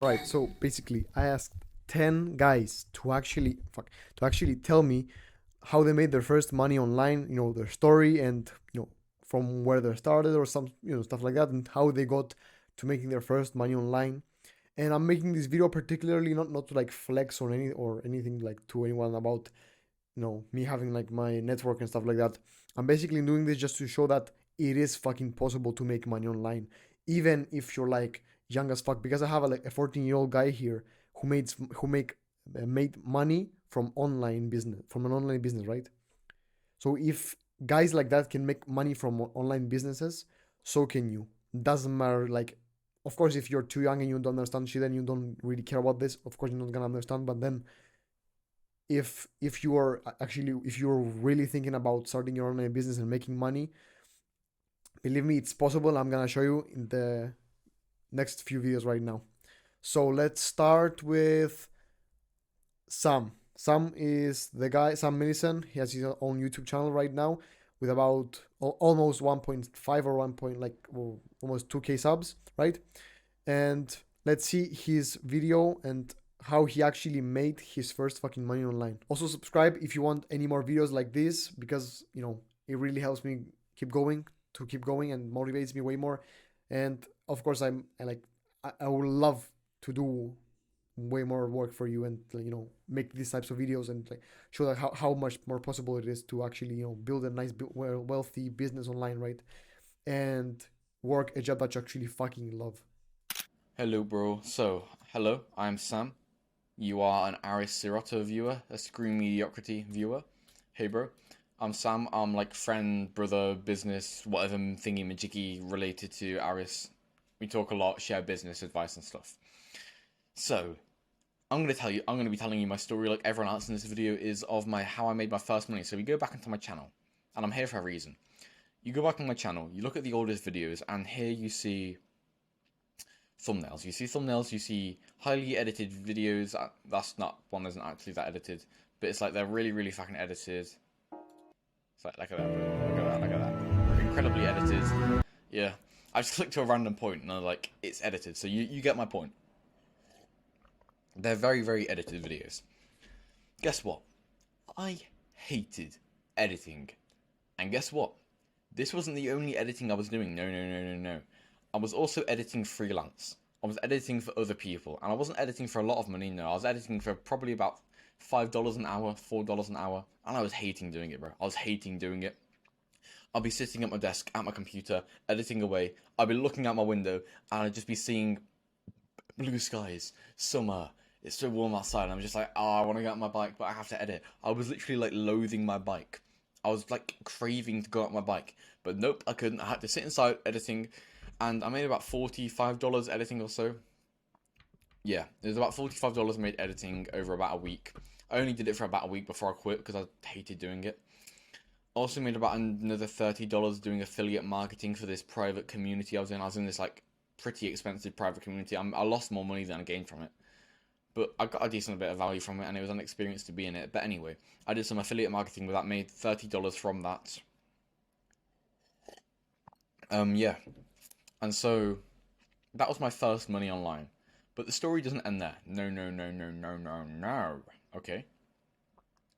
Right. So basically, I asked 10 guys to actually tell me how they made their first money online. Their story and from where they started or some stuff like that, and how they got to making their first money online. And I'm making this video particularly not to like flex or anything like to anyone about me having like my network and stuff like that. I'm basically doing this just to show that it is fucking possible to make money online, even if you're like young as fuck. Because I have like a 14-year-old guy here who made money from an online business, right? So if guys like that can make money from online businesses, so can you. Doesn't matter. Like, of course, if you're too young and you don't understand shit and you don't really care about this, of course you're not gonna understand. But then if you're really thinking about starting your online business and making money, believe me, it's possible. I'm gonna show you in the next few videos right now. So let's start with Sam is the guy, Sam Millison. He has his own YouTube channel right now with about almost 1.5 or 1 point, like, well, almost 2k subs, right? And let's see his video and how he actually made his first fucking money online. Also subscribe if you want any more videos like this, because it really helps me keep going and motivates me way more. And of course, I would love to do way more work for you and make these types of videos and like show that how much more possible it is to actually build a nice wealthy business online, right? And work a job that you actually fucking love. Hello, bro. Hello, I'm Sam. You are an Aris Sirotto viewer, a Screen Mediocrity viewer. Hey, bro. I'm Sam. I'm like friend, brother, business, whatever thingy majiggy related to Aris. We talk a lot, share business advice and stuff. So, I'm gonna be telling you my story like everyone else in this video is of my how I made my first money. So we go back into my channel, and I'm here for a reason. You go back on my channel, you look at the oldest videos, and here you see thumbnails. You see thumbnails, you see highly edited videos. That's not one isn't actually that edited, but it's like they're really, really fucking edited. It's like look at that, look at that, look at that. They're incredibly edited. Yeah, I just clicked to a random point and I'm like, it's edited. So you get my point. They're very, very edited videos. Guess what? I hated editing. And guess what? This wasn't the only editing I was doing. No, no, no, no, no. I was also editing freelance. I was editing for other people, and I wasn't editing for a lot of money. No, I was editing for probably about $5 an hour, $4 an hour, and I was hating doing it, bro. I was hating doing it. I'll be sitting at my desk at my computer editing away. I'll be looking out my window, and I'd just be seeing blue skies, summer. It's so warm outside, and I'm just like, oh, I want to get on my bike, but I have to edit. I was literally like loathing my bike. I was like craving to go out my bike, but nope, I couldn't. I had to sit inside editing, and I made about $45 editing or so. Yeah, it was about $45 made editing over about a week. I only did it for about a week before I quit because I hated doing it. Also made about another $30 doing affiliate marketing for this private community I was in. I was in this like pretty expensive private community. I lost more money than I gained from it, but I got a decent bit of value from it, and it was an experience to be in it. But anyway, I did some affiliate marketing with that, made $30 from that. Yeah, and so that was my first money online. But the story doesn't end there. No, no, no, no, no, no, no. Okay.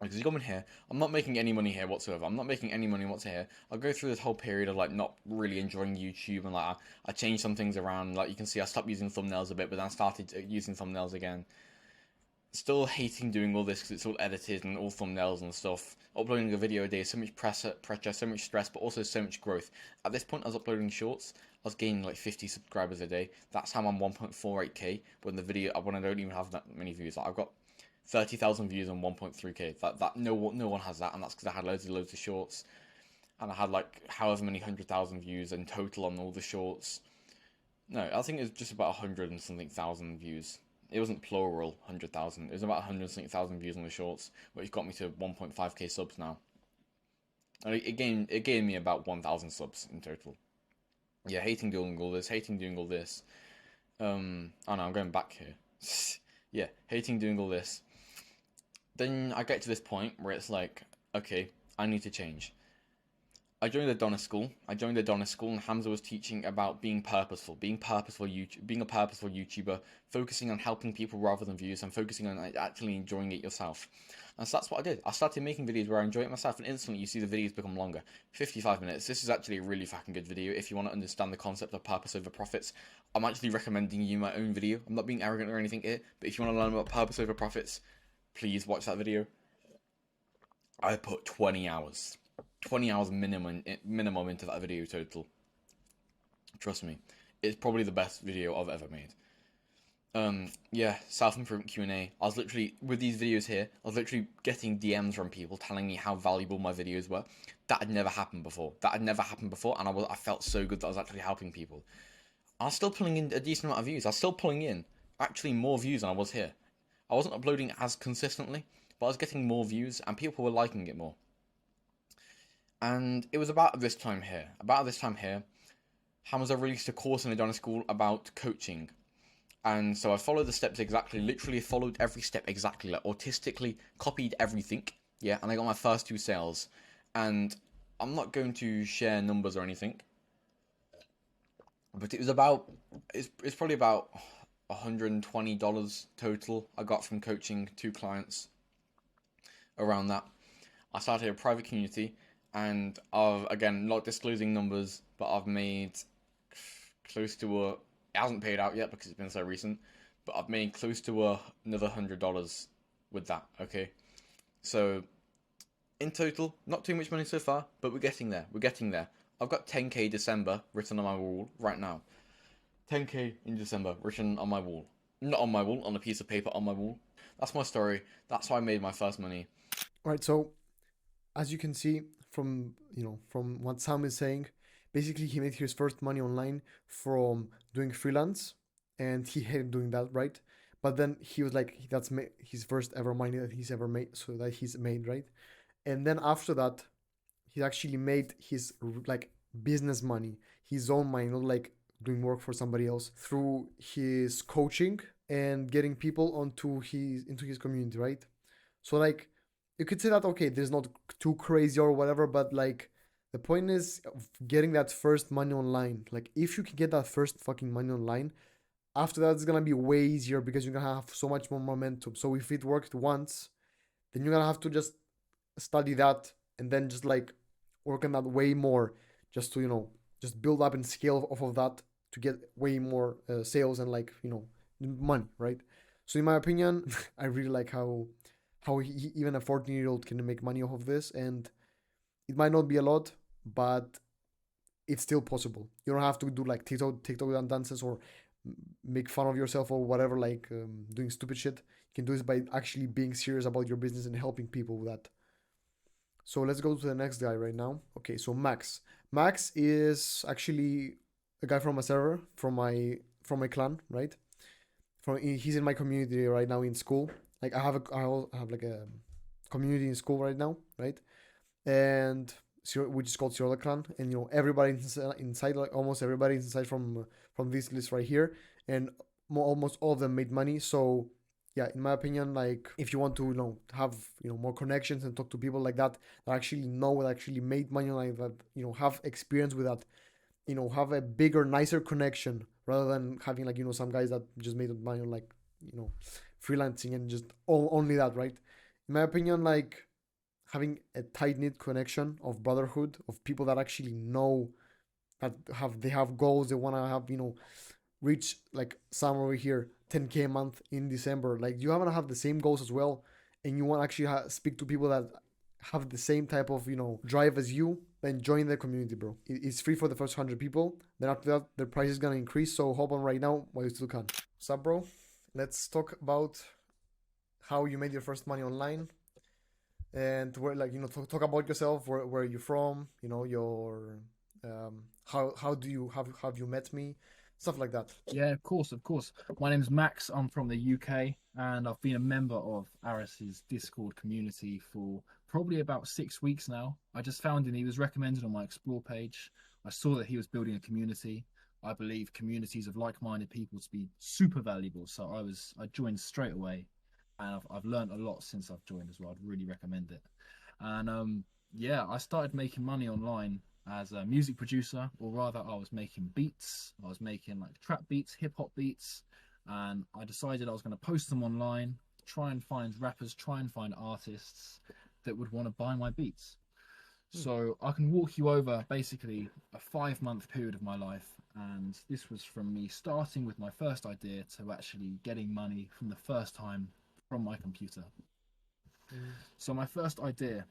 Because you come in here, I'm not making any money here whatsoever. I'm not making any money whatsoever. I'll go through this whole period of like not really enjoying YouTube, and like I changed some things around. Like you can see, I stopped using thumbnails a bit, but then I started using thumbnails again. Still hating doing all this because it's all edited and all thumbnails and stuff. Uploading a video a day is so much pressure, so much stress, but also so much growth. At this point, I was uploading shorts. I was gaining like 50 subscribers a day. That's how I'm 1.48k when I don't even have that many views. Like, I've got 30,000 views on 1.3k. That no one has that, and that's because I had loads of shorts, and I had like however many 100,000 views in total on all the shorts. No, I think it was just about 100 and something thousand views. It wasn't plural 100,000. It was about 100 and something thousand views on the shorts, which got me to 1.5k subs now. And it gave me about 1,000 subs in total. Yeah, hating doing all this, hating doing all this. Oh no, I'm going back here. Yeah, hating doing all this. Then I get to this point where it's like, okay, I need to change. I joined the Donna school. I joined the Donna school, and Hamza was teaching about being purposeful, being a purposeful YouTuber, focusing on helping people rather than views, and focusing on actually enjoying it yourself. And so that's what I did. I started making videos where I enjoy it myself, and instantly you see the videos become longer. 55 minutes. This is actually a really fucking good video if you want to understand the concept of purpose over profits. I'm actually recommending you my own video. I'm not being arrogant or anything here, but if you want to learn about purpose over profits, please watch that video. I put 20 hours. 20 hours minimum into that video total. Trust me, it's probably the best video I've ever made. Yeah, self-improvement Q&A. I was literally, with these videos here, I was literally getting DMs from people telling me how valuable my videos were. That had never happened before. And I felt so good that I was actually helping people. I was still pulling in a decent amount of views. I was still pulling in actually more views than I was here. I wasn't uploading as consistently, but I was getting more views and people were liking it more. And it was about this time here. Hamza released a course in Adana School about coaching. And so I followed the steps exactly, literally followed every step exactly, like autistically copied everything. Yeah, and I got my first 2 sales. And I'm not going to share numbers or anything. But it's probably about $120 total I got from coaching 2 clients around that. I started a private community, and I've, again, not disclosing numbers, but I've made close to it hasn't paid out yet because it's been so recent, but I've made close to another $100 with that, okay? So, in total, not too much money so far, but we're getting there, I've got 10k December written on my wall right now. 10k in December written on my wall. Not on my wall, on a piece of paper on my wall. That's my story. That's how I made my first money. All right, so as you can see from from what Sam is saying, basically he made his first money online from doing freelance, and he hated doing that, right? But then he was like, that's his first ever money that he's ever made, so that he's made, right? And then after that, he actually made his like business money, his own money, not like doing work for somebody else, through his coaching and getting people into his community, right? So like you could say that okay, there's not too crazy or whatever, but like the point is of getting that first money online. Like if you can get that first fucking money online, after that it's gonna be way easier because you're gonna have so much more momentum. So if it worked once, then you're gonna have to just study that and then just like work on that way more, just to just build up and scale off of that to get way more sales and like money, right? So in my opinion, I really like how even a 14-year-old can make money off of this, and it might not be a lot, but it's still possible. You don't have to do like TikTok dances or make fun of yourself or whatever, like doing stupid shit. You can do this by actually being serious about your business and helping people with that. So let's go to the next guy right now. Okay, so Max. Max is actually a guy from a server from my clan, right? He's in my community right now in school. Like I have like a community in school right now, right? And which is called Sierra Clan, and everybody inside, like almost everybody inside from this list right here, and almost all of them made money. So yeah, in my opinion, like if you want to have more connections and talk to people like that actually that actually made money like that, have experience with that, have a bigger, nicer connection rather than having like some guys that just made money on like freelancing and just only that, right? In my opinion, like having a tight knit connection of brotherhood of people that actually know that they have goals they want to have, reach like somewhere over here 10k a month in December. Like you want to have the same goals as well, and you want to actually speak to people that have the same type of drive as you, then join the community, bro. It's free for the first 100 people. Then after that, the price is gonna increase. So hop on right now while you still can. What's up, bro? Let's talk about how you made your first money online, and where, like, talk about yourself. Where you're from? Your how do you have you met me? Stuff like that. Yeah, of course, of course. My name's Max. I'm from the UK, and I've been a member of Aris's Discord community for probably about 6 weeks now. I just found him. He was recommended on my Explore page. I saw that he was building a community. I believe communities of like-minded people to be super valuable. So I joined straight away, and I've learned a lot since I've joined as well. I'd really recommend it. And yeah, I started making money online as a music producer, or rather, I was making beats. I was making like trap beats, hip hop beats, and I decided I was going to post them online, try and find rappers, try and find artists that would want to buy my beats. So I can walk you over basically a 5 month period of my life, and this was from me starting with my first idea to actually getting money from the first time from my computer. So my first idea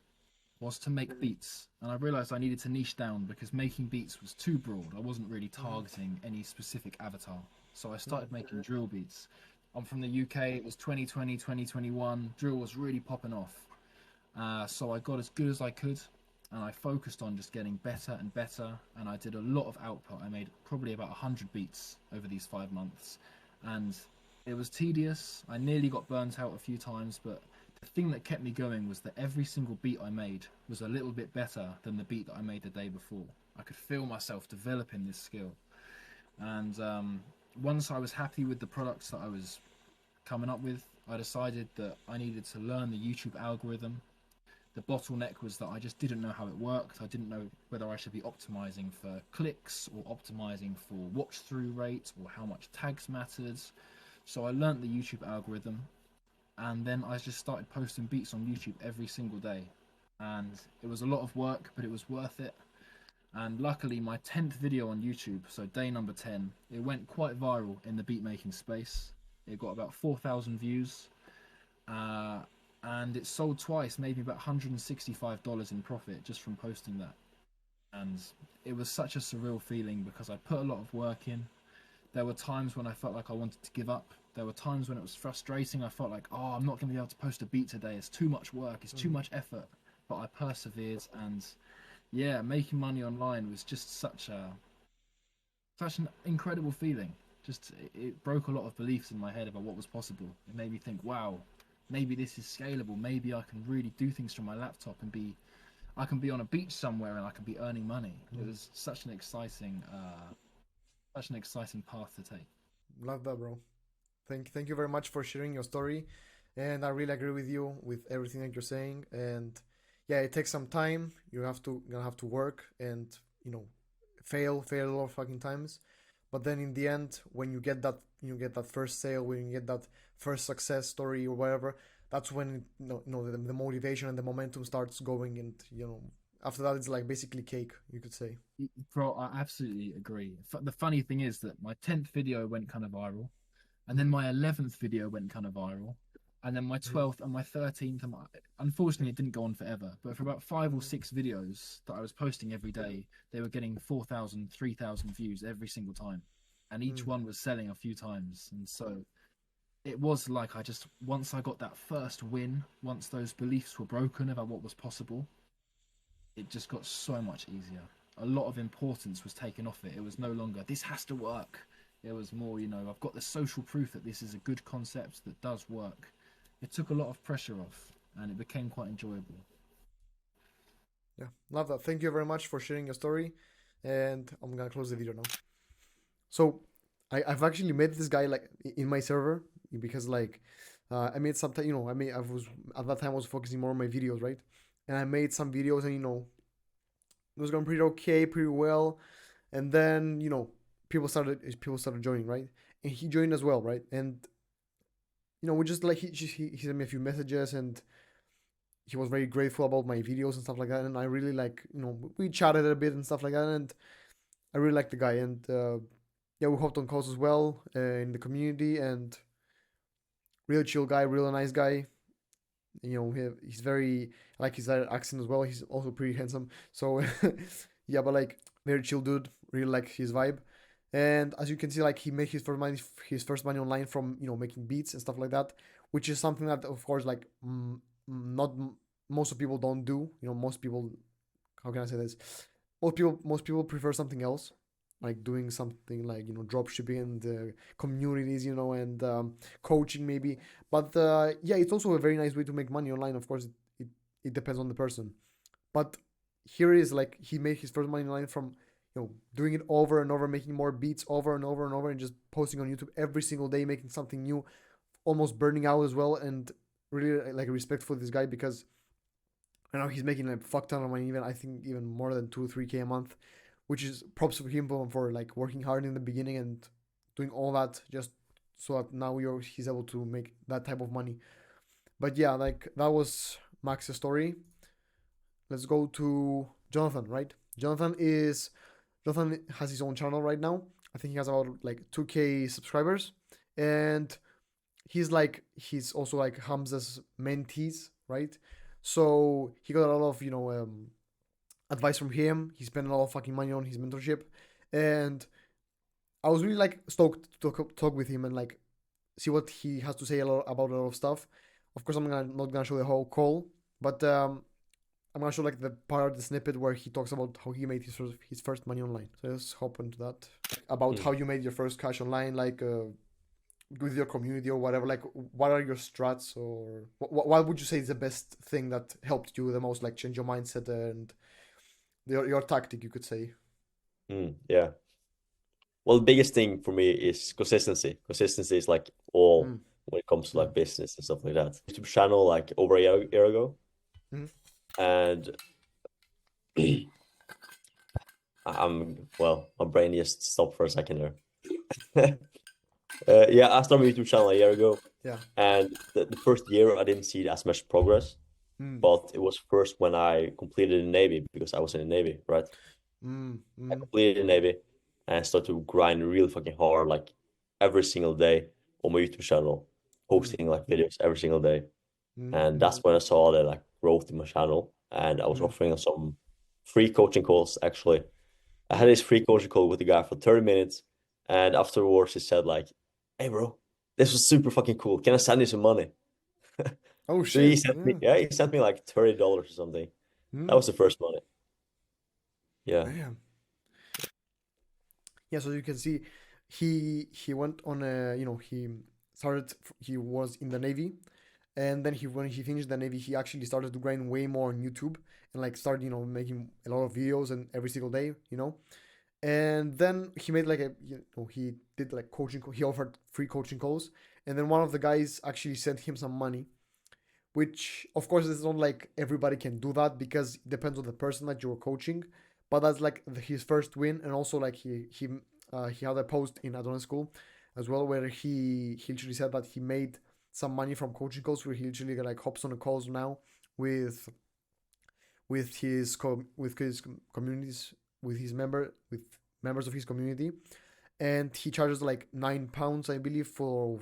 was to make beats, and I realized I needed to niche down because making beats was too broad. I wasn't really targeting any specific avatar. So I started making drill beats. I'm from the UK, it was 2020, 2021, drill was really popping off. So I got as good as I could, and I focused on just getting better and better, and I did a lot of output. I made probably about 100 beats over these 5 months, and it was tedious. I nearly got burnt out a few times, but the thing that kept me going was that every single beat I made was a little bit better than the beat that I made the day before. I could feel myself developing this skill. And once I was happy with the products that I was coming up with, I decided that I needed to learn the YouTube algorithm. The bottleneck was that I just didn't know how it worked. I didn't know whether I should be optimizing for clicks or optimizing for watch through rate or how much tags mattered. So I learned the YouTube algorithm, and then I just started posting beats on YouTube every single day. And it was a lot of work, but it was worth it. And luckily my 10th video on YouTube, so day number 10, it went quite viral in the beat making space. It got about 4,000 views, and it sold twice, maybe about $165 in profit just from posting that. And it was such a surreal feeling because I put a lot of work in. There were times when I felt like I wanted to give up. There were times when it was frustrating. I felt like, oh, I'm not going to be able to post a beat today. It's too much work. It's too much effort. But I persevered, and yeah, making money online was just such an incredible feeling. Just it broke a lot of beliefs in my head about what was possible. It made me think, wow, maybe this is scalable. Maybe I can really do things from my laptop and I can be on a beach somewhere and I can be earning money. It was such an exciting path to take. Love that, bro. Thank you very much for sharing your story, and I really agree with you with everything that you're saying. And yeah, it takes some time. You're gonna have to work and you know fail a lot of fucking times, but then in the end, when you get that first sale, when you get that first success story or whatever, that's when the motivation and the momentum starts going, and after that it's like basically cake, you could say. Bro, I absolutely agree. The funny thing is that my 10th video went kind of viral, and then my 11th video went kind of viral, and then my 12th and my 13th, and unfortunately it didn't go on forever, but for about 5 or 6 videos that I was posting every day, they were getting 4,000, 3,000 views every single time, and each one was selling a few times. And so it was like once I got that first win, once those beliefs were broken about what was possible, it just got so much easier. A lot of importance was taken off it. It was no longer, this has to work. It was more, I've got the social proof that this is a good concept that does work. It took a lot of pressure off, and it became quite enjoyable. Yeah, love that. Thank you very much for sharing your story, and I'm gonna close the video now. So I've actually met this guy like in my server because like I made some I was at that time I was focusing more on my videos, right? And I made some videos, and it was going pretty okay, pretty well. And then people started joining, right? And he joined as well, right? And we just like he sent me a few messages, and he was very grateful about my videos and stuff like that. And I really like we chatted a bit and stuff like that, and I really like the guy. And yeah, we hopped on calls as well in the community, and real chill guy, real nice guy. He's very, I like his accent as well. He's also pretty handsome. So yeah, but like very chill dude. Really like his vibe. And as you can see, like he made his first money online from making beats and stuff like that, which is something that of course like not most of people don't do. Most people, how can I say this? Most people prefer something else, like doing something like drop shipping and communities, and coaching maybe. But yeah, it's also a very nice way to make money online. Of course, it depends on the person. But here is like he made his first money online from doing it over and over, making more beats over and over and over, and just posting on YouTube every single day, making something new, almost burning out as well. And really like respect for this guy, because And now he's making a fuck ton of money, even I think even more than 2 3K a month, which is props for him for like working hard in the beginning and doing all that just so that now he's able to make that type of money. But yeah, like that was Max's story. Let's go to Jonathan, right? Jonathan has his own channel right now. I think he has about like 2K subscribers, and he's also like Hamza's mentees, right? So he got a lot of advice from him. He spent a lot of fucking money on his mentorship, and I was really like stoked to talk with him and like see what he has to say about a lot of stuff. Of course, not gonna show the whole call, but I'm gonna show like the part, the snippet where he talks about how he made his first money online. So let's hop into that. About how you made your first cash online, like with your community or whatever. Like, what are your strats, or what would you say is the best thing that helped you the most, like change your mindset and your tactic, you could say. Yeah. Well, the biggest thing for me is consistency. Consistency is like all Mm. when it comes to like Mm. business and stuff like that. YouTube channel like over a year ago, Mhm. and my brain just stopped for a second there. Yeah, I started my YouTube channel a year ago, Yeah. and the first year I didn't see as much progress, Mm. but it was first when I completed the Navy, because I was in the Navy, right? Mm. I Mm. completed the Navy and started to grind really fucking hard, like every single day on my YouTube channel, Mm. posting like videos every single day. Mm. And Mm. that's when I saw the like growth in my channel, and I was Mm. offering some free coaching calls actually. I had Mm. this free coaching call with the guy for 30 minutes, and afterwards he said like, "Hey bro, this was super fucking cool. Can I send you some money?" Oh So he shit! sent me, Yeah. yeah, he sent me like $30 or something. That Mm. was the first money. Yeah. Damn. Yeah, so you can see he went on a he was in the Navy, and then when he finished the Navy he actually started to grind way more on YouTube and like started making a lot of videos and every single day, and then he made like he did like he offered free coaching calls, and then one of the guys actually sent him some money, which of course it's not like everybody can do that because it depends on the person that you're coaching, but that's like his first win. And also like he had a post in Adonis School as well where he literally said that he made some money from coaching calls, where he literally like hops on the calls now with with his communities, with members of his community, and he charges like £9, I believe, for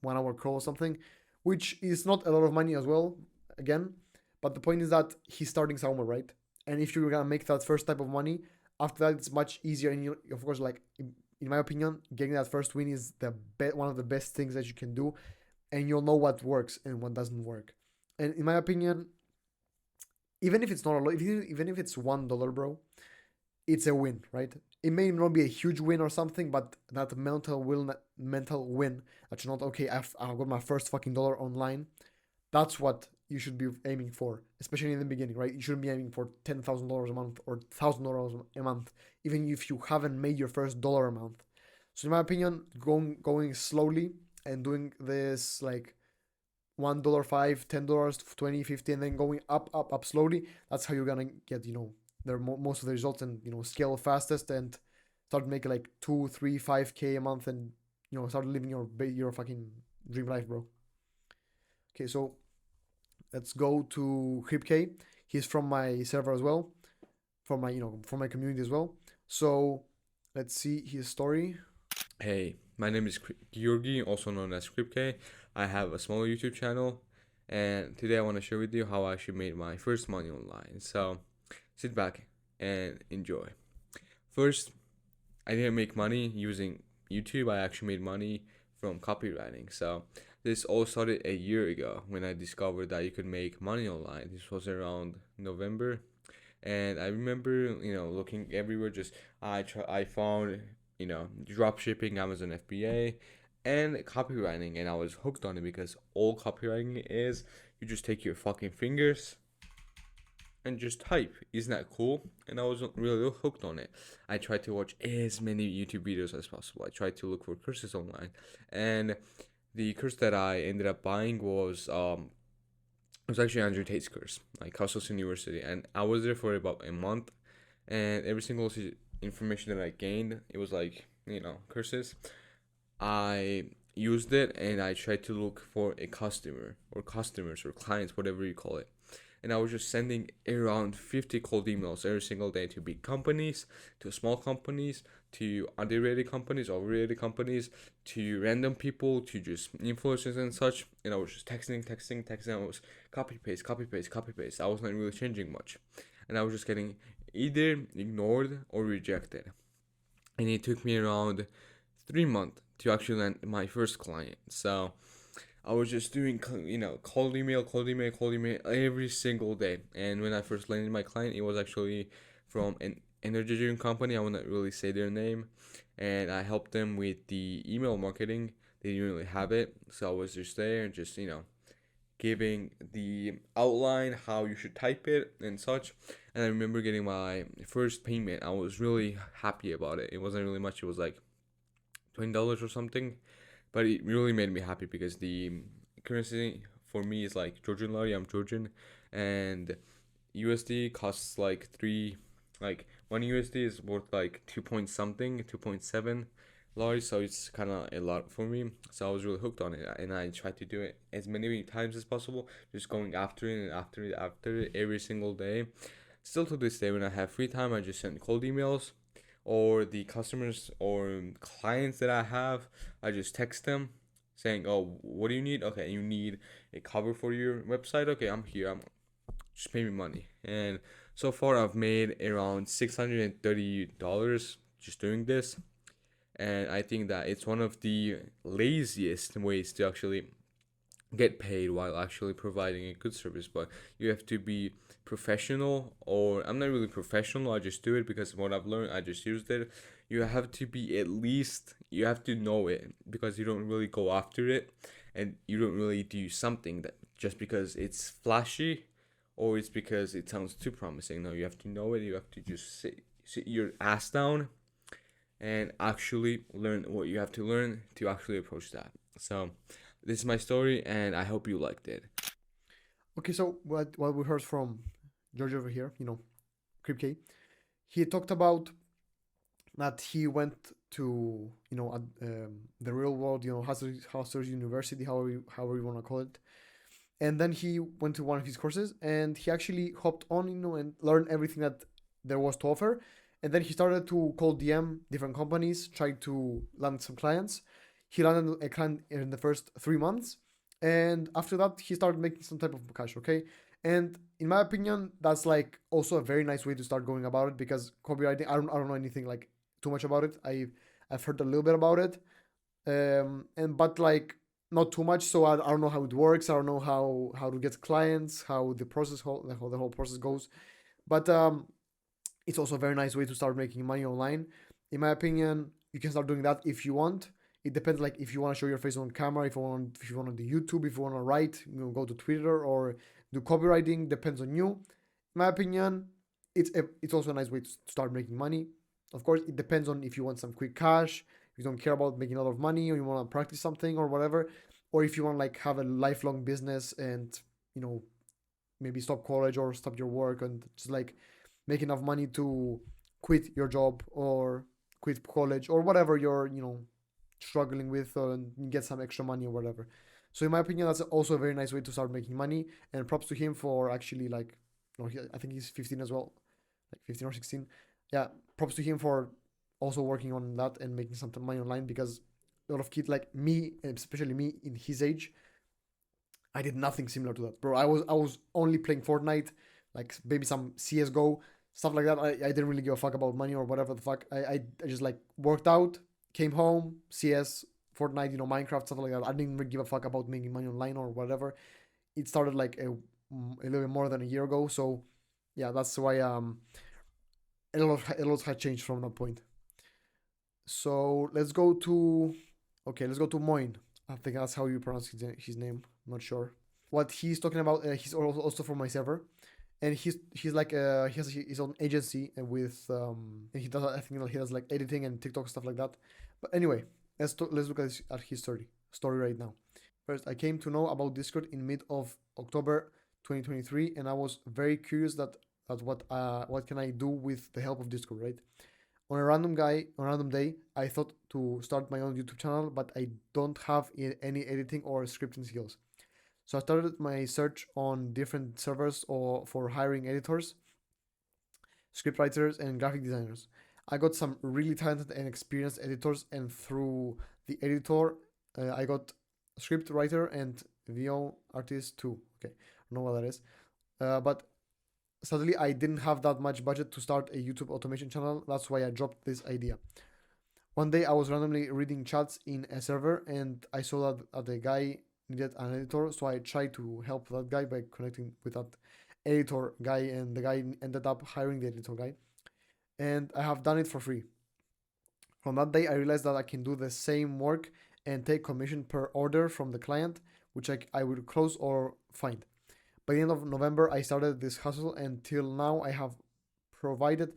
1 hour call or something, which is not a lot of money as well. Again, but the point is that he's starting somewhere, right? And if you're gonna make that first type of money, after that it's much easier. And of course, like in my opinion, getting that first win is one of the best things that you can do, and you'll know what works and what doesn't work. And in my opinion, even if it's not a lot, even if it's $1, bro, it's a win, right? It may not be a huge win or something, but that mental win that you're not okay. I've got my first fucking dollar online. That's what you should be aiming for, especially in the beginning, right? You shouldn't be aiming for $10,000 a month or $1,000 a month, even if you haven't made your first dollar a month. So in my opinion, going slowly and doing this like $1, $5, $10, 20, 50, and then going up slowly. That's how you're gonna get most of the results, and scale fastest and start making like 2, 3, 5K a month, and start living your fucking dream life, bro. Okay, so let's go to HipK. He's from my server as well, from my community as well. So let's see his story. Hey, my name is Georgi, also known as ScriptK. I have a small YouTube channel, and today I want to share with you how I actually made my first money online. So sit back and enjoy. First, I didn't make money using YouTube. I actually made money from copywriting. So this all started a year ago when I discovered that you could make money online. This was around November, and I remember looking everywhere. Just I found drop shipping, Amazon FBA, and copywriting, and I was hooked on it because all copywriting is you just take your fucking fingers and just type. Isn't that cool? And I was really hooked on it. I tried to watch as many YouTube videos as possible. I tried to look for courses online, and the course that I ended up buying was It was actually Andrew Tate's course, like Costos University, and I was there for about a month. And every single information that I gained, it was like courses. I used it and I tried to look for a customer or customers or clients, whatever you call it. And I was just sending around 50 cold emails every single day to big companies, to small companies, to underrated companies, overrated companies, to random people, to just influencers and such. And I was just texting. I was copy paste, copy paste, copy paste. I was not really changing much. And I was just getting either ignored or rejected. And it took me around 3 months to actually land my first client. So I was just doing, cold email every single day. And when I first landed my client, it was actually from an energy drink company. I will not really say their name. And I helped them with the email marketing. They didn't really have it. So I was just there and just, giving the outline, how you should type it and such. And I remember getting my first payment. I was really happy about it. It wasn't really much. It was like $20 or something, but it really made me happy because the currency for me is like Georgian lari. I'm Georgian, and USD costs like one USD is worth like 2 point something, 2.7 lari. So it's kind of a lot for me. So I was really hooked on it, and I tried to do it as many times as possible, just going after it and after it every single day. Still to this day, when I have free time, I just send cold emails, or the customers or clients that I have, I just text them saying, "Oh, what do you need? Okay, you need a cover for your website. Okay, I'm here. I'm just pay me money." And so far, I've made around $630 just doing this, and I think that it's one of the laziest ways to actually get paid while actually providing a good service. But you have to be professional, or I'm not really professional, I just do it because what I've learned, I just used it. You have to be, at least you have to know it, because you don't really go after it, and you don't really do something that just because it's flashy or it's because it sounds too promising. No, you have to know it. You have to just sit your ass down and actually learn what you have to learn to actually approach that. So this is my story, and I hope you liked it. Okay, so what we heard from George over here, Kripke, he talked about that he went to the real world, Hasters University, however you want to call it, and then he went to one of his courses and he actually hopped on, and learned everything that there was to offer. And then he started to call DM different companies, trying to land some clients. He landed a client in the first 3 months, and after that he started making some type of cash. Okay, and in my opinion, that's like also a very nice way to start going about it, because copywriting, I don't know anything like too much about it. I've heard a little bit about it, and but like not too much. So I don't know how it works. I don't know how to get clients, how the process how the whole process goes. But it's also a very nice way to start making money online. In my opinion, you can start doing that if you want. It depends, like if you want to show your face on camera, if you want to do YouTube, if you want to write, go to Twitter or do copywriting. Depends on you. In my opinion, it's also a nice way to start making money. Of course, it depends on if you want some quick cash, if you don't care about making a lot of money, or you want to practice something or whatever, or if you want to like have a lifelong business and maybe stop college or stop your work and just like make enough money to quit your job or quit college or whatever you're struggling with, and get some extra money or whatever. So in my opinion, that's also a very nice way to start making money. And props to him for actually like, I think he's 15 as well, like 15 or 16. Yeah, props to him for also working on that and making some money online, because a lot of kids like me, and especially me in his age, I did nothing similar to that, bro. I was only playing Fortnite, like maybe some CS:GO stuff like that. I didn't really give a fuck about money or whatever the fuck. I just like worked out, came home, CS, Fortnite, Minecraft, stuff like that. I didn't really give a fuck about making money online or whatever. It started like a little bit more than a year ago. So yeah, that's why a lot had changed from that point. So let's go to Moin. I think that's how you pronounce his name. I'm not sure what he's talking about. He's also from my server, and he's like he has his own agency with and he does, I think he does like editing and TikTok stuff like that. But anyway, let's look at his story right now. First, I came to know about Discord in mid of October 2023, and I was very curious that what can I do with the help of Discord, right? On a random day, I thought to start my own YouTube channel, but I don't have any editing or scripting skills. So I started my search on different servers or for hiring editors, scriptwriters, and graphic designers. I got some really talented and experienced editors, and through the editor, I got script writer and VO artist too. Okay, I don't know what that is, but sadly I didn't have that much budget to start a YouTube automation channel. That's why I dropped this idea. One day I was randomly reading chats in a server, and I saw that the guy needed an editor, so I tried to help that guy by connecting with that editor guy, and the guy ended up hiring the editor guy, and I have done it for free. From that day, I realized that I can do the same work and take commission per order from the client, which I will close or find. By the end of November, I started this hustle, and till now I have provided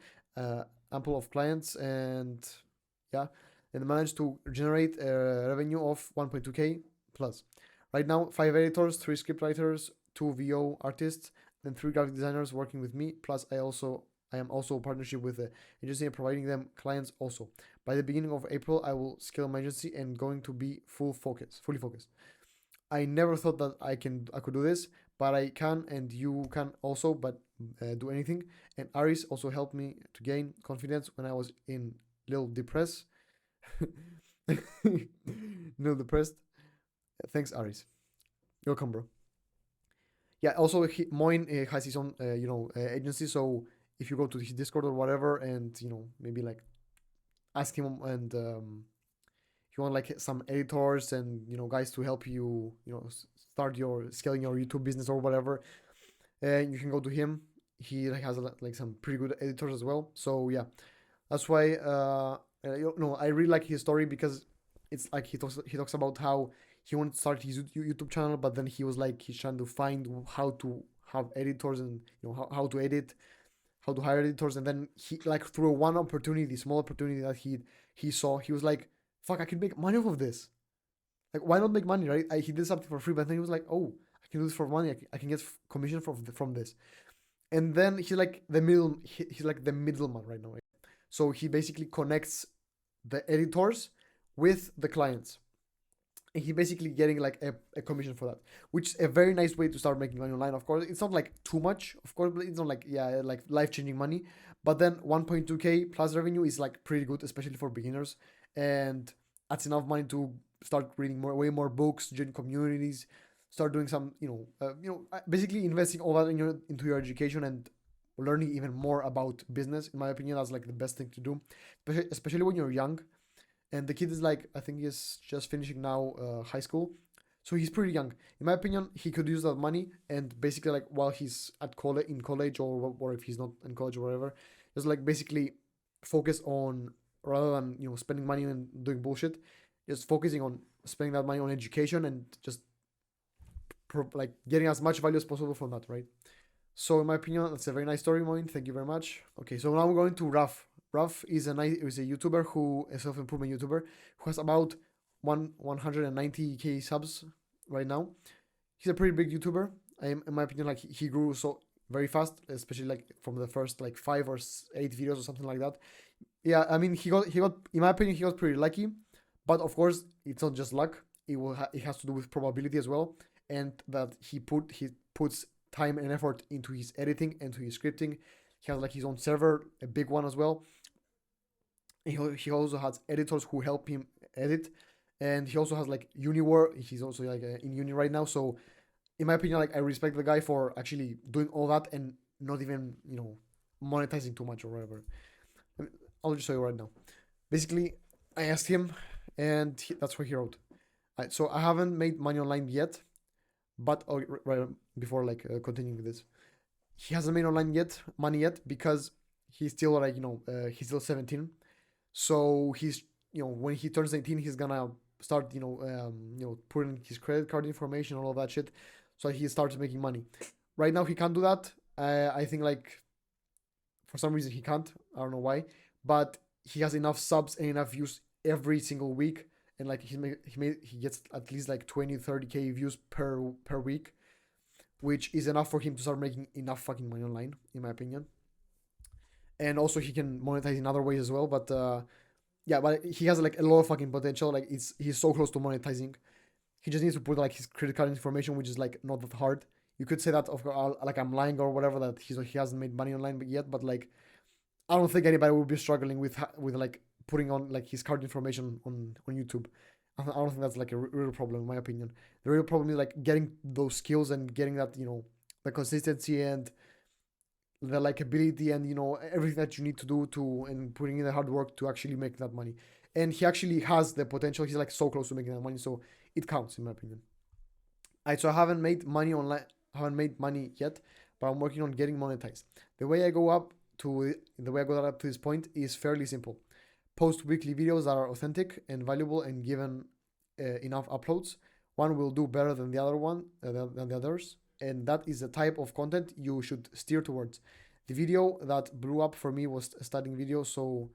ample of clients, and yeah, and managed to generate a revenue of 1.2k plus. Right now, 5 editors, 3 scriptwriters, 2 VO artists, and 3 graphic designers working with me. Plus, I am also a partnership with the agency and providing them clients also. By the beginning of April, I will scale my agency and going to be fully focused. I never thought that I could do this, but I can, and you can also. But do anything. And Aris also helped me to gain confidence when I was in little depressed. little depressed. Thanks, Aris. You're welcome, bro. Yeah. Also, Moin has his own agency. So if you go to his Discord or whatever, and maybe like ask him, and if you want like some editors and guys to help you start scaling your YouTube business or whatever, you can go to him. He has like some pretty good editors as well. So yeah, that's why I really like his story, because it's like he talks about how he wanted to start his YouTube channel, but then he was like he's trying to find how to have editors, and how to edit, how to hire editors, and then he like through one opportunity, small opportunity that he saw, he was like, fuck, I can make money off of this. Like, why not make money, right? He did something for free, but then he was like, oh, I can do this for money. I can get commission from this. And then he's like he's like the middleman right now. Right? So he basically connects the editors with the clients. And he basically getting like a commission for that, which is a very nice way to start making money online. Of course, it's not like too much, of course, but it's not like like life-changing money. But then 1.2k plus revenue is like pretty good, especially for beginners, and that's enough money to start reading way more books, join communities, start doing some basically investing all that into your education and learning even more about business. In my opinion, that's like the best thing to do, especially when you're young. And the kid is like, I think he's just finishing now high school, so he's pretty young. In my opinion, he could use that money, and basically like while he's at college or if he's not in college or whatever, just like basically focus on, rather than spending money and doing bullshit, just focusing on spending that money on education and just like getting as much value as possible from that, right? So in my opinion, that's a very nice story, Moin. Thank you very much. Okay, so now we're going to Raf. Raf is a YouTuber, a self-improvement YouTuber who has about 190k subs right now. He's a pretty big YouTuber. In my opinion, like he grew so very fast, especially like from the first like 5 or 8 videos or something like that. Yeah, I mean he got in my opinion he got pretty lucky, but of course it's not just luck. It has to do with probability as well, and that he puts time and effort into his editing and to his scripting. He has like his own server, a big one as well. He also has editors who help him edit, and he also has like uni work. He's also like in uni right now. So in my opinion, like I respect the guy for actually doing all that and not even monetizing too much or whatever. I'll just show you right now. Basically, I asked him, and that's what he wrote. So I haven't made money online yet, but right before like continuing with this, he hasn't made money yet because he's still like he's still 17. So he's when he turns 18, he's gonna start putting his credit card information and all that shit, so he starts making money. Right now he can't do that. I think like for some reason he can't. I don't know why, but he has enough subs and enough views every single week, and like he gets at least like 20-30k views per week, which is enough for him to start making enough fucking money online, in my opinion. And also he can monetize in other ways as well. But yeah, but he has like a lot of fucking potential. Like he's so close to monetizing. He just needs to put like his credit card information, which is like not that hard. You could say that of course, like I'm lying or whatever, that he hasn't made money online yet, but like I don't think anybody will be struggling with like putting on like his card information on YouTube. I don't think that's like a real problem in my opinion. The real problem is like getting those skills and getting that, you know, the consistency and the likability and, you know, everything that you need to do to, and putting in the hard work to actually make that money. And he actually has the potential. He's like so close to making that money, so it counts in my opinion. So I haven't made money online, haven't made money yet, but I'm working on getting monetized. The way I go up to this point is fairly simple. Post weekly videos that are authentic and valuable, and given enough uploads, one will do better than the other one than the others, and that is the type of content you should steer towards. The video that blew up for me was a studying video, so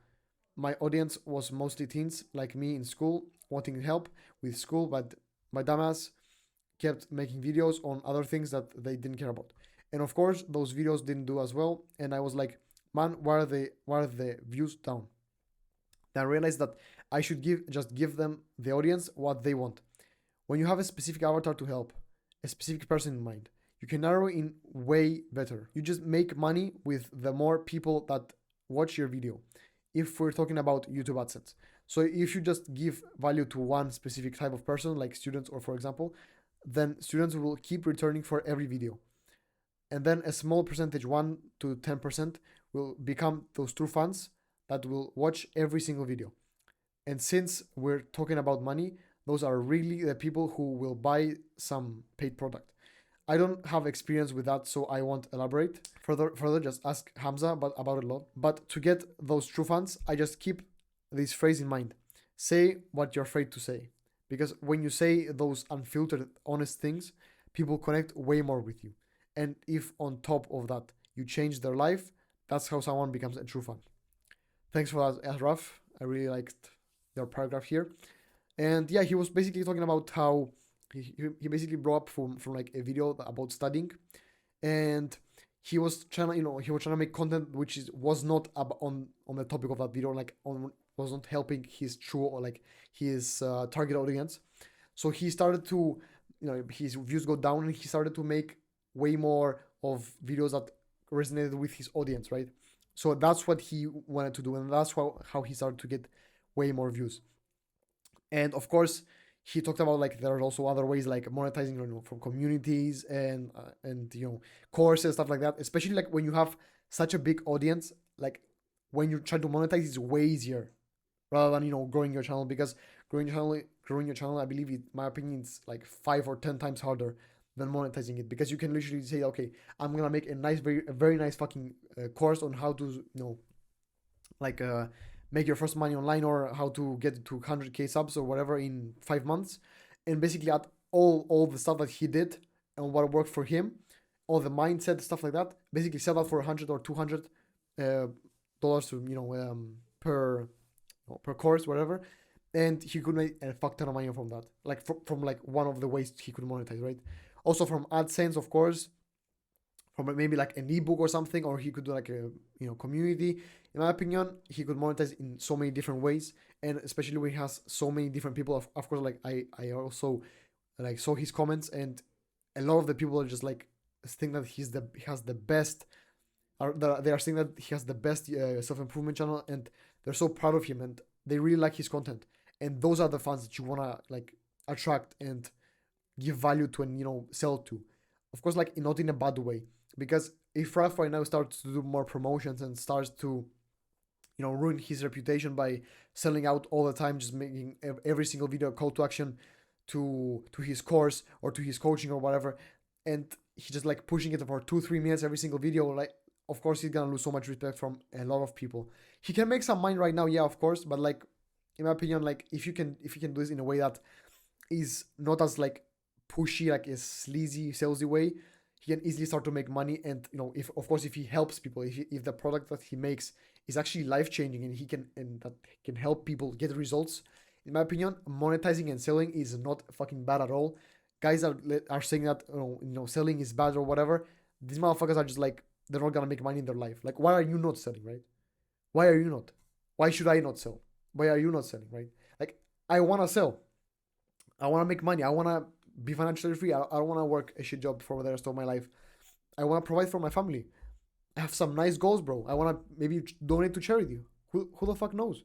my audience was mostly teens like me in school wanting help with school, but my dumbass kept making videos on other things that they didn't care about. And of course, those videos didn't do as well. And I was like, man, why are the views down? Then I realized that I should give them, the audience, what they want. When you have a specific avatar to help, a specific person in mind, you can narrow in way better. You just make money with the more people that watch your video, if we're talking about YouTube AdSense. So if you just give value to one specific type of person, like students, or for example, then students will keep returning for every video. And then a small percentage, 1 to 10%, will become those true fans that will watch every single video. And since we're talking about money, those are really the people who will buy some paid product. I don't have experience with that, so I won't elaborate. Further, just ask Hamza about it a lot. But to get those true fans, I just keep this phrase in mind. Say what you're afraid to say. Because when you say those unfiltered, honest things, people connect way more with you. And if on top of that, you change their life, that's how someone becomes a true fan. Thanks for that, Ashraf. I really liked your paragraph here. And yeah, he was basically talking about how he basically brought up from like a video about studying, and he was trying to, he was trying to make content which was not on the topic of that video, like was not helping his true, or like his target audience. So he started to, his views go down, and he started to make way more of videos that resonated with his audience, right? So that's what he wanted to do, and that's how he started to get way more views. And of course, he talked about like there are also other ways like monetizing, from communities and courses, stuff like that. Especially like when you have such a big audience, like when you try to monetize, it's way easier rather than growing your channel, because growing your channel, I believe, in my opinion, it's like 5 or 10 times harder than monetizing it, because you can literally say, okay, I'm gonna make a very nice fucking course on how to make your first money online, or how to get to 100k subs or whatever in 5 months, and basically add all the stuff that he did and what worked for him, all the mindset stuff like that, basically sell that for 100 or 200 dollars to per course, whatever, and he could make a fuck ton of money from that, like from like one of the ways he could monetize, right? Also from AdSense, of course, from maybe like an ebook or something, or he could do like a community. In my opinion, he could monetize in so many different ways, and especially when he has so many different people. Of course, like I also like saw his comments, and a lot of the people are just like think that he has the best. They are saying that he has the best self-improvement channel, and they're so proud of him, and they really like his content. And those are the fans that you wanna like attract and give value to, and sell to. Of course, like not in a bad way, because if Ralph right now starts to do more promotions and starts to ruin his reputation by selling out all the time, just making every single video a call to action to his course or to his coaching or whatever, and he's just like pushing it for 2-3 minutes every single video, like of course he's gonna lose so much respect from a lot of people. He can make some money right now, yeah, of course, but like in my opinion, like if you can do this in a way that is not as like pushy, like a sleazy salesy way, he can easily start to make money. And if he helps people, if the product that he makes is actually life-changing, and that can help people get results, in my opinion, monetizing and selling is not fucking bad at all. guys are saying that selling is bad or whatever, these motherfuckers are just like, they're not gonna make money in their life. Like, why are you not selling, right? Why are you not? Why should I not sell? Why are you not selling, right? Like, I wanna sell. I wanna make money. I wanna be financially free. I don't wanna work a shit job for the rest of my life. I wanna provide for my family. I have some nice goals, bro. I wanna maybe donate to charity. Who the fuck knows?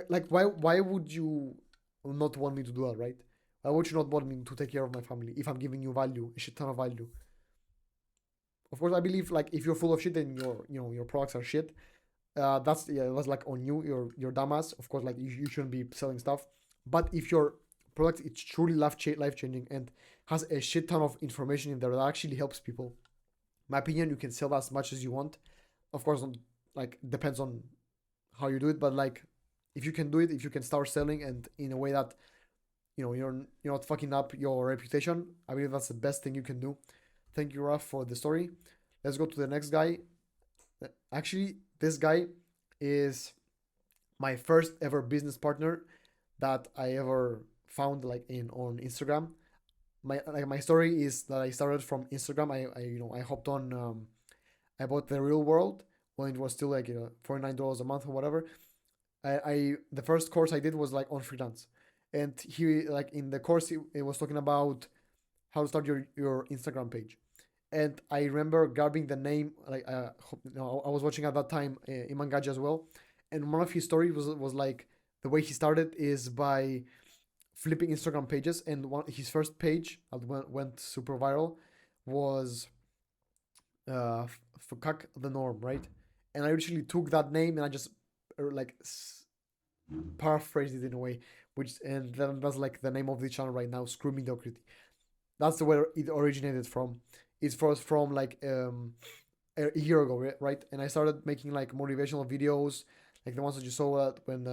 Like, why would you not want me to do that, right? Why would you not want me to take care of my family if I'm giving you value, a shit ton of value? Of course, I believe like if you're full of shit and your products are shit, that's like on you. You're dumbass. Of course, like you shouldn't be selling stuff. But if your product is truly life changing and has a shit ton of information in there that actually helps people, in my opinion, you can sell as much as you want. Of course, like depends on how you do it, but like if you can do it, if you can start selling and in a way that you're not fucking up your reputation, I believe that's the best thing you can do. Thank you, Raf, for the story. Let's go to the next guy. Actually, this guy is my first ever business partner that I ever found like on Instagram. My story is that I started from Instagram. I hopped on. I bought the Real World when it was still like $49 a month or whatever. The first course I did was like on freelance, and he like in the course it was talking about how to start your Instagram page. And I remember grabbing the name, like I was watching at that time Iman Gaji as well, and one of his stories was like the way he started is by flipping Instagram pages, and his first page that went super viral was Fukak the Norm, right? And I actually took that name and I just like paraphrased it in a way, and then that's like the name of the channel right now, Screw Mediocrity. That's where it originated from. It's from like a year ago, right? And I started making like motivational videos, like the ones that you saw when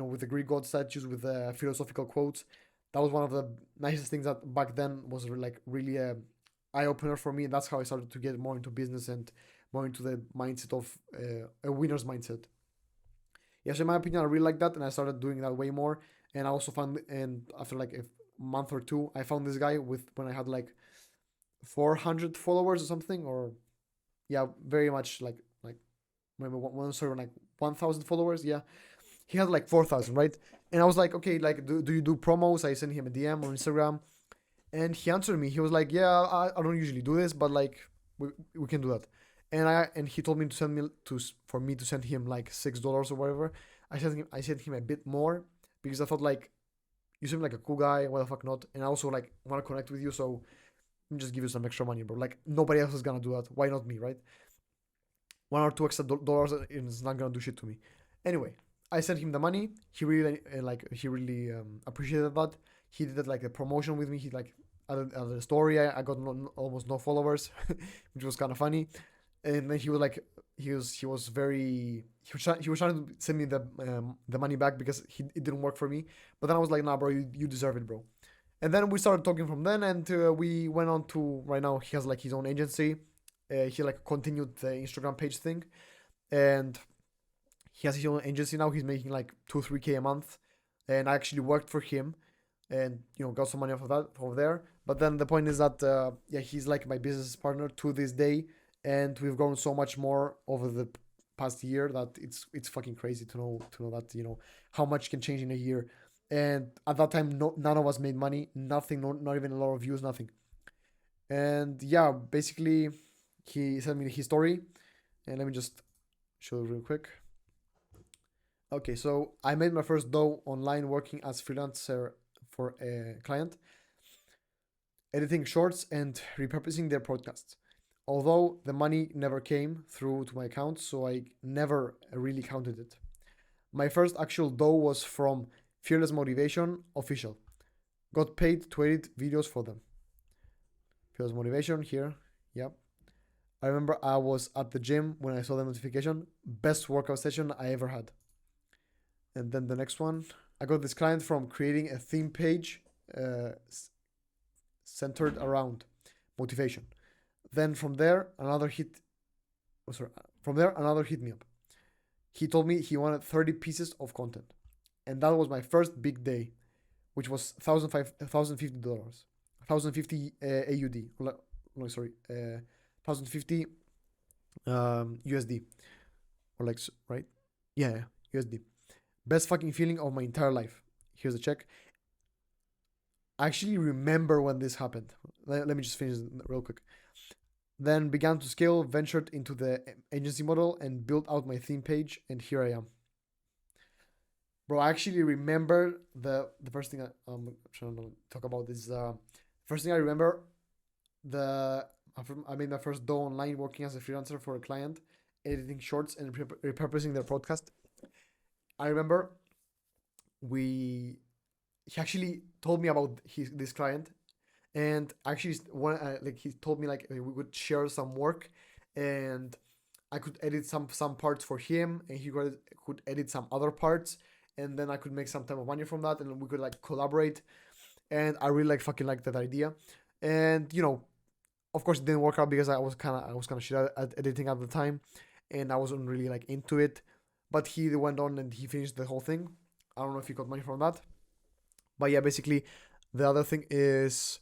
with the Greek god statues with the philosophical quotes. That was one of the nicest things that back then was like really a eye opener for me, and that's how I started to get more into business and more into the mindset of a winner's mindset. Yeah, so in my opinion, I really like that, and I started doing that way more. And I also found, and after like a month or two, I found this guy when I had like 400 followers or something, or yeah, very much like maybe sorry, like 1,000 followers. Yeah, he had like 4,000, right? And I was like, okay, like do you do promos? I sent him a DM on Instagram, and he answered me. He was like, yeah, I don't usually do this, but like we can do that. And he told me to send me for me to send him like $6 or whatever. I sent him a bit more because I thought like you seem like a cool guy. Why the fuck not? And I also like want to connect with you, so let me just give you some extra money, bro. Like nobody else is gonna do that. Why not me, right? $1 or $2 extra is not gonna do shit to me. Anyway, I sent him the money. He really appreciated that. He did like a promotion with me. He like added a story. I got almost no followers, which was kind of funny. And then he was like, he was trying to send me the money back because it didn't work for me. But then I was like, nah, bro, you deserve it, bro. And then we started talking from then, and we went on to right now. He has like his own agency. He like continued the Instagram page thing, and he has his own agency now. He's making like 2-3K a month, and I actually worked for him, and got some money off of that over there. But then the point is that he's like my business partner to this day, and we've grown so much more over the past year that it's fucking crazy to know that how much can change in a year. And at that time, none of us made money, nothing, not even a lot of views, nothing. And yeah, basically, he sent me his story, and let me just show you real quick. Okay, so I made my first dough online working as freelancer for a client, editing shorts and repurposing their podcasts. Although the money never came through to my account, so I never really counted it. My first actual dough was from Fearless Motivation Official. Got paid to edit videos for them. Fearless Motivation here. Yep. I remember I was at the gym when I saw the notification. Best workout session I ever had. And then the next one. I got this client from creating a theme page centered around motivation. Then from there, another hit me up. He told me he wanted 30 pieces of content. And that was my first big day, which was $1,050. 1050 AUD. No, sorry, 1050 USD, or like right? Yeah, USD. Best fucking feeling of my entire life. Here's the check. I actually remember when this happened. Let me just finish real quick. Then began to scale, ventured into the agency model, and built out my theme page, and here I am. Bro, I actually remember the first thing I'm trying to talk about is first thing I remember, I made my first dough online working as a freelancer for a client, editing shorts and repurposing their podcast. I remember he actually told me about this client, and actually like he told me like we would share some work, and I could edit some parts for him, and he could edit some other parts, and then I could make some type of money from that, and we could like collaborate. And I really like fucking like that idea. And of course it didn't work out because I was kind of shit at editing at the time, and I wasn't really like into it. But he went on and he finished the whole thing. I don't know if he got money from that, but yeah, basically the other thing is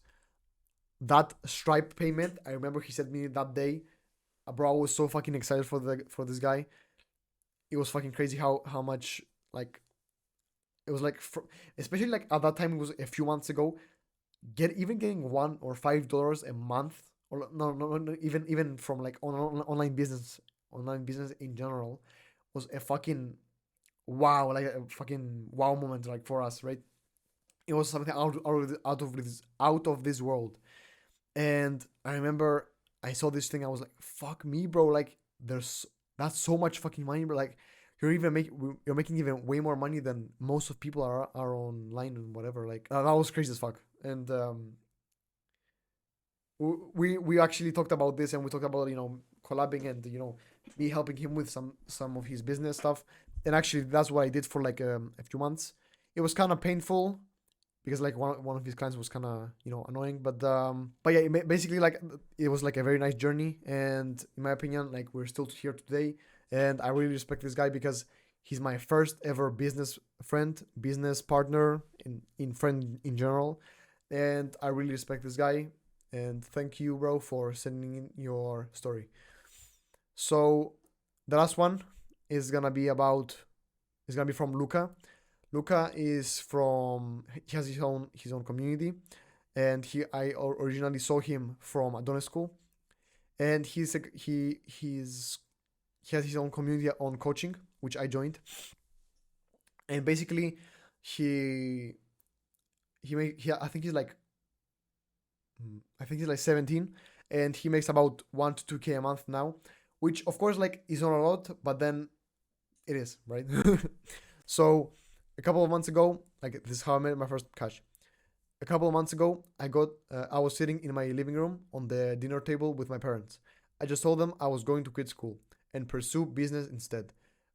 that Stripe payment. I remember he sent me that day. Bro, I was so fucking excited for this guy. It was fucking crazy how much like it was like especially like at that time, it was a few months ago. Getting $1 or $5 a month, or no, even from like online business in general, was a fucking wow, like a fucking wow moment, like for us, right? It was something out of this world. And I remember I saw this thing. I was like, "Fuck me, bro! Like, that's so much fucking money, bro. Like, you're making even way more money than most of people are online and whatever. Like, that was crazy as fuck." And we actually talked about this, and we talked about collabing, and me helping him with some of his business stuff. And actually, that's what I did for like a few months. It was kind of painful because like one of his clients was kind of annoying, but yeah, basically like it was like a very nice journey, and in my opinion, like we're still here today, and I really respect this guy because he's my first ever business friend, business partner, in friend in general, and I really respect this guy. And thank you, bro, for sending in your story. So the last one is gonna be from Luca. Luca is he has his own community, and I originally saw him from Adonis School, and he has his own community on coaching, which I joined, and basically I think he's like 17, and he makes about 1 to 2K a month now, which of course like is not a lot, but then it is, right? So a couple of months ago, like this is how I made my first cash. A couple of months ago, I was sitting in my living room on the dinner table with my parents. I just told them I was going to quit school and pursue business instead.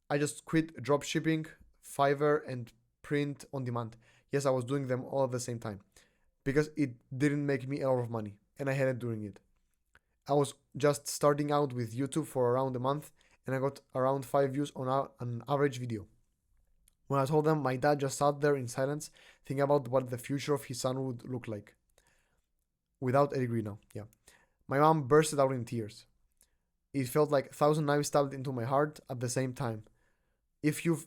I just quit drop shipping, Fiverr, and print on demand. Yes, I was doing them all at the same time because it didn't make me a lot of money, and I hated doing it. I was just starting out with YouTube for around a month, and I got around 5 views on an average video. When I told them, my dad just sat there in silence, thinking about what the future of his son would look like. Without a degree now, yeah. My mom bursted out in tears. It felt like 1,000 knives stabbed into my heart at the same time. If you've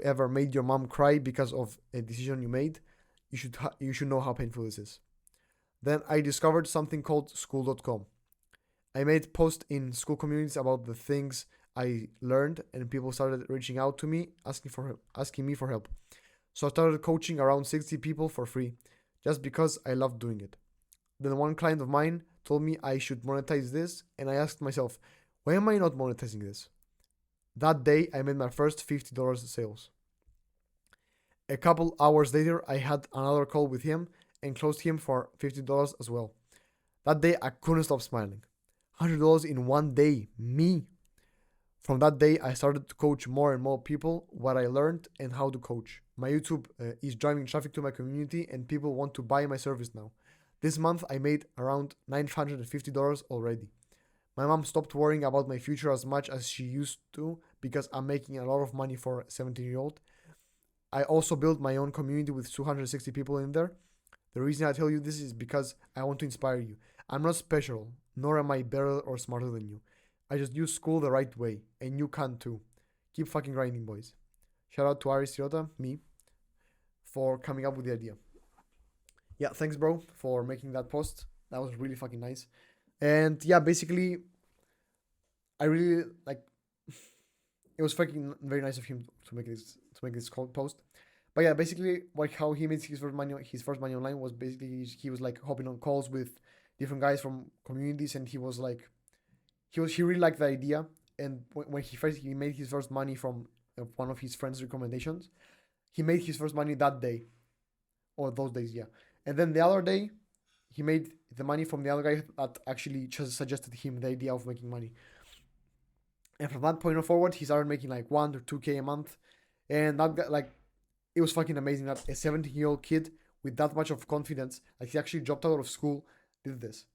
ever made your mom cry because of a decision you made, you should know how painful this is. Then I discovered something called school.com. I made posts in school communities about the things I learned, and people started reaching out to me asking me for help. So I started coaching around 60 people for free, just because I loved doing it. Then one client of mine told me I should monetize this, and I asked myself, why am I not monetizing this? That day, I made my first $50 sales. A couple hours later, I had another call with him and closed him for $50 as well. That day, I couldn't stop smiling. $100 in one day, me. From that day, I started to coach more and more people, what I learned and how to coach. My YouTube is driving traffic to my community, and people want to buy my service now. This month, I made around $950 already. My mom stopped worrying about my future as much as she used to because I'm making a lot of money for a 17-year-old. I also built my own community with 260 people in there. The reason I tell you this is because I want to inspire you. I'm not special, nor am I better or smarter than you. I just use school the right way, and you can too. Keep fucking grinding, boys. Shout out to Aris Sirota, me, for coming up with the idea. Yeah, thanks, bro, for making that post. That was really fucking nice. And yeah, basically, I really like. It was fucking very nice of him to make this post. But yeah, basically, like how he made his first money online was basically he was like hopping on calls with different guys from communities, and he was like, he really liked the idea. And when he made his first money from one of his friends' recommendations, he made his first money that day, or those days, yeah. And then the other day, he made the money from the other guy that actually just suggested him the idea of making money. And from that point forward, he started making like 1 or 2K a month, and that got like, it was fucking amazing that a 17-year-old kid with that much of confidence, like he actually dropped out of school, did this.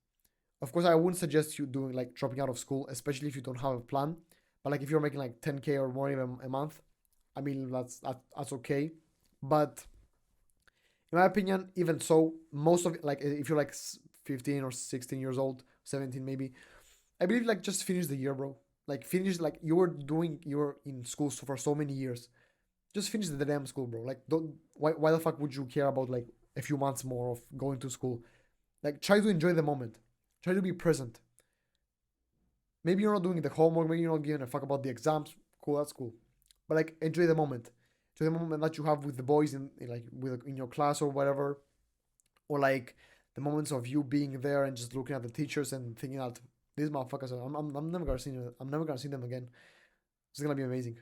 Of course, I wouldn't suggest you doing like dropping out of school, especially if you don't have a plan. But like if you're making like 10K or more even a month, I mean that's okay. But in my opinion, even so, most of it, like if you're like 15 or 16 years old, 17 maybe, I believe like just finish the year, bro. Like finish, like you were in school for so many years. Just finish the damn school, bro. Like don't why the fuck would you care about like a few months more of going to school? Like try to enjoy the moment. Try to be present. Maybe you're not doing the homework, maybe you're not giving a fuck about the exams. Cool, that's cool. But like enjoy the moment. Enjoy the moment that you have with the boys in your class or whatever. Or like the moments of you being there and just looking at the teachers and thinking that these motherfuckers I'm never gonna see them. I'm never gonna see them again. It's gonna be amazing.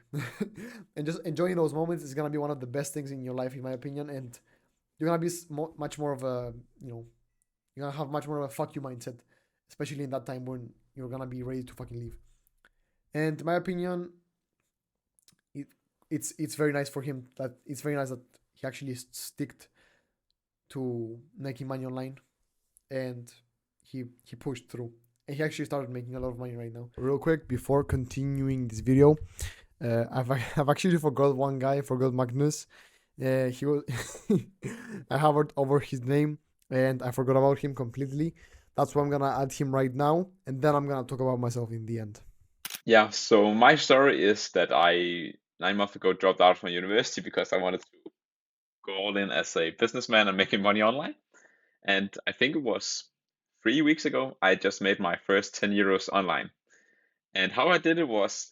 And just enjoying those moments is gonna be one of the best things in your life, in my opinion. And you're gonna be much more of a, you're gonna have much more of a fuck you mindset, especially in that time when you're gonna be ready to fucking leave. And in my opinion, it's very nice for him that it's very nice that he actually sticked to making money online, and he pushed through. And he actually started making a lot of money right now. Real quick, before continuing this video, I've actually forgot one guy. I forgot Magnus. He was I hovered over his name and I forgot about him completely. That's why I'm gonna add him right now, and then I'm gonna talk about myself in the end. Yeah, so my story is that I 9 months ago dropped out from university because I wanted to go all in as a businessman and making money online. And I think it was 3 weeks ago, I just made my first 10 euros online. And how I did it was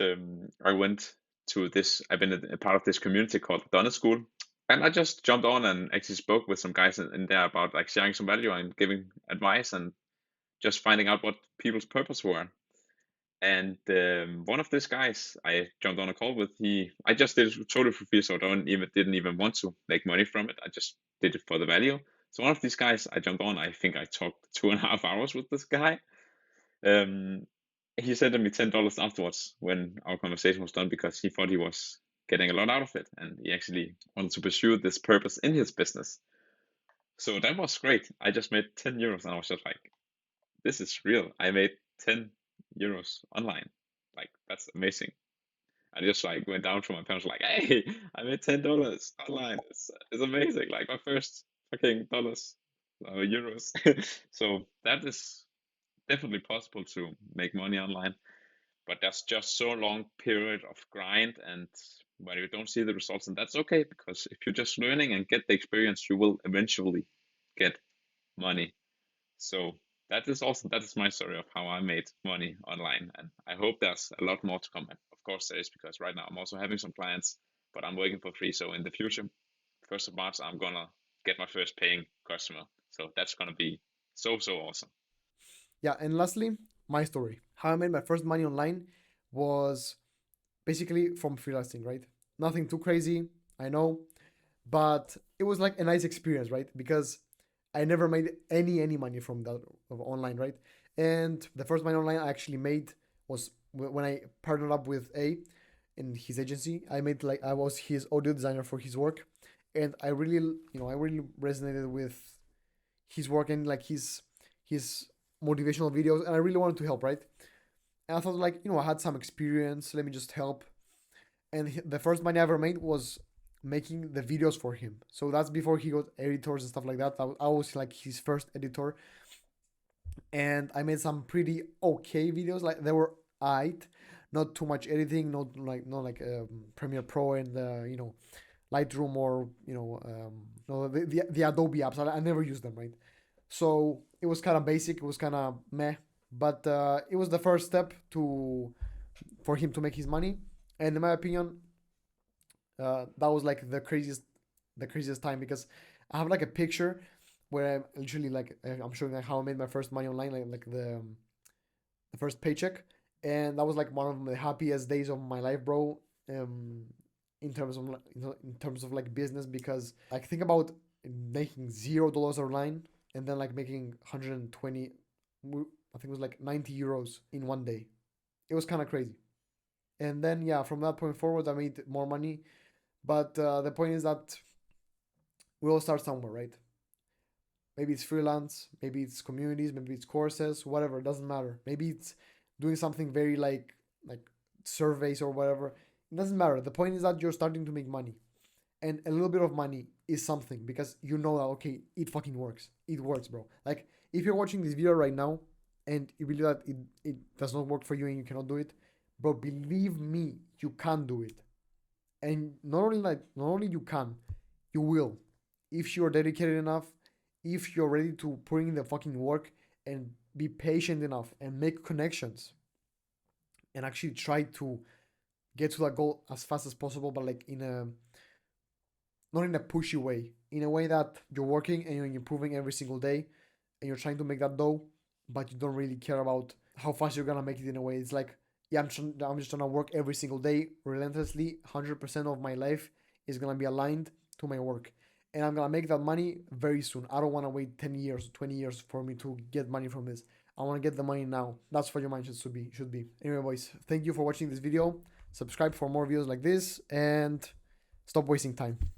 I went to this, I've been a part of this community called Donut School. And I just jumped on and actually spoke with some guys in there about like sharing some value and giving advice and just finding out what people's purpose were. And one of these guys I jumped on a call with, I just did it totally for free, so I didn't even want to make money from it. I just did it for the value. So one of these guys I jumped on, I think I talked 2.5 hours with this guy. He sent me $10 afterwards when our conversation was done because he thought he was getting a lot out of it, and he actually wanted to pursue this purpose in his business. So that was great. I just made 10 euros, and I was just like, this is real. I made 10 euros online. Like, that's amazing. I just like went down to my parents like, hey, I made $10 online. It's amazing. Like my first fucking dollars, euros. So that is definitely possible to make money online, but that's just so long period of grind and where you don't see the results, and that's okay because if you're just learning and get the experience, you will eventually get money. So that is my story of how I made money online, and I hope there's a lot more to come. Of course there is, because right now I'm also having some clients, but I'm working for free. So in the future, 1st of March, I'm gonna get my first paying customer. So that's gonna be so awesome. Yeah, and lastly, my story. How I made my first money online was basically from freelancing, right? Nothing too crazy, I know, but it was like a nice experience, right? Because I never made any money from that of online, right? And the first money online I actually made was when I partnered up with A in his agency. I was his audio designer for his work, and I really resonated with his work and like his motivational videos, and I really wanted to help, right? And I thought like, I had some experience, let me just help. And the first money I ever made was making the videos for him. So that's before he got editors and stuff like that. I was like his first editor, and I made some pretty okay videos. Like they were aight, not too much editing, not like Premiere Pro and Lightroom or no, the Adobe apps. I never use them, right? So it was kind of basic. It was kind of meh, but it was the first step for him to make his money. And in my opinion, that was like the craziest time, because I have like a picture where I'm literally like I'm showing like how I made my first money online, like the first paycheck, and that was like one of the happiest days of my life, bro. In terms of like business, because like think about making $0 online and then like making 120, I think it was like 90 euros in one day. It was kind of crazy. And then yeah, from that point forward, I made more money. But the point is that we all start somewhere, right? Maybe it's freelance, maybe it's communities, maybe it's courses, whatever. It doesn't matter. Maybe it's doing something very like surveys or whatever. It doesn't matter. The point is that you're starting to make money, and a little bit of money is something, because you know that okay, it fucking works. It works, bro. Like if you're watching this video right now and you believe that it does not work for you and you cannot do it, bro, believe me, you can do it. And not only you can, you will, if you're dedicated enough, if you're ready to put in the fucking work and be patient enough and make connections and actually try to get to that goal as fast as possible, but like not in a pushy way, in a way that you're working and you're improving every single day and you're trying to make that dough, but you don't really care about how fast you're gonna make it. In a way, it's like, yeah, I'm just trying to work every single day relentlessly. 100% of my life is gonna be aligned to my work, and I'm gonna make that money very soon. I don't want to wait 10 years, 20 years for me to get money from this. I want to get the money now. That's what your mindset should be. Anyway, boys, thank you for watching this video. Subscribe for more videos like this and stop wasting time.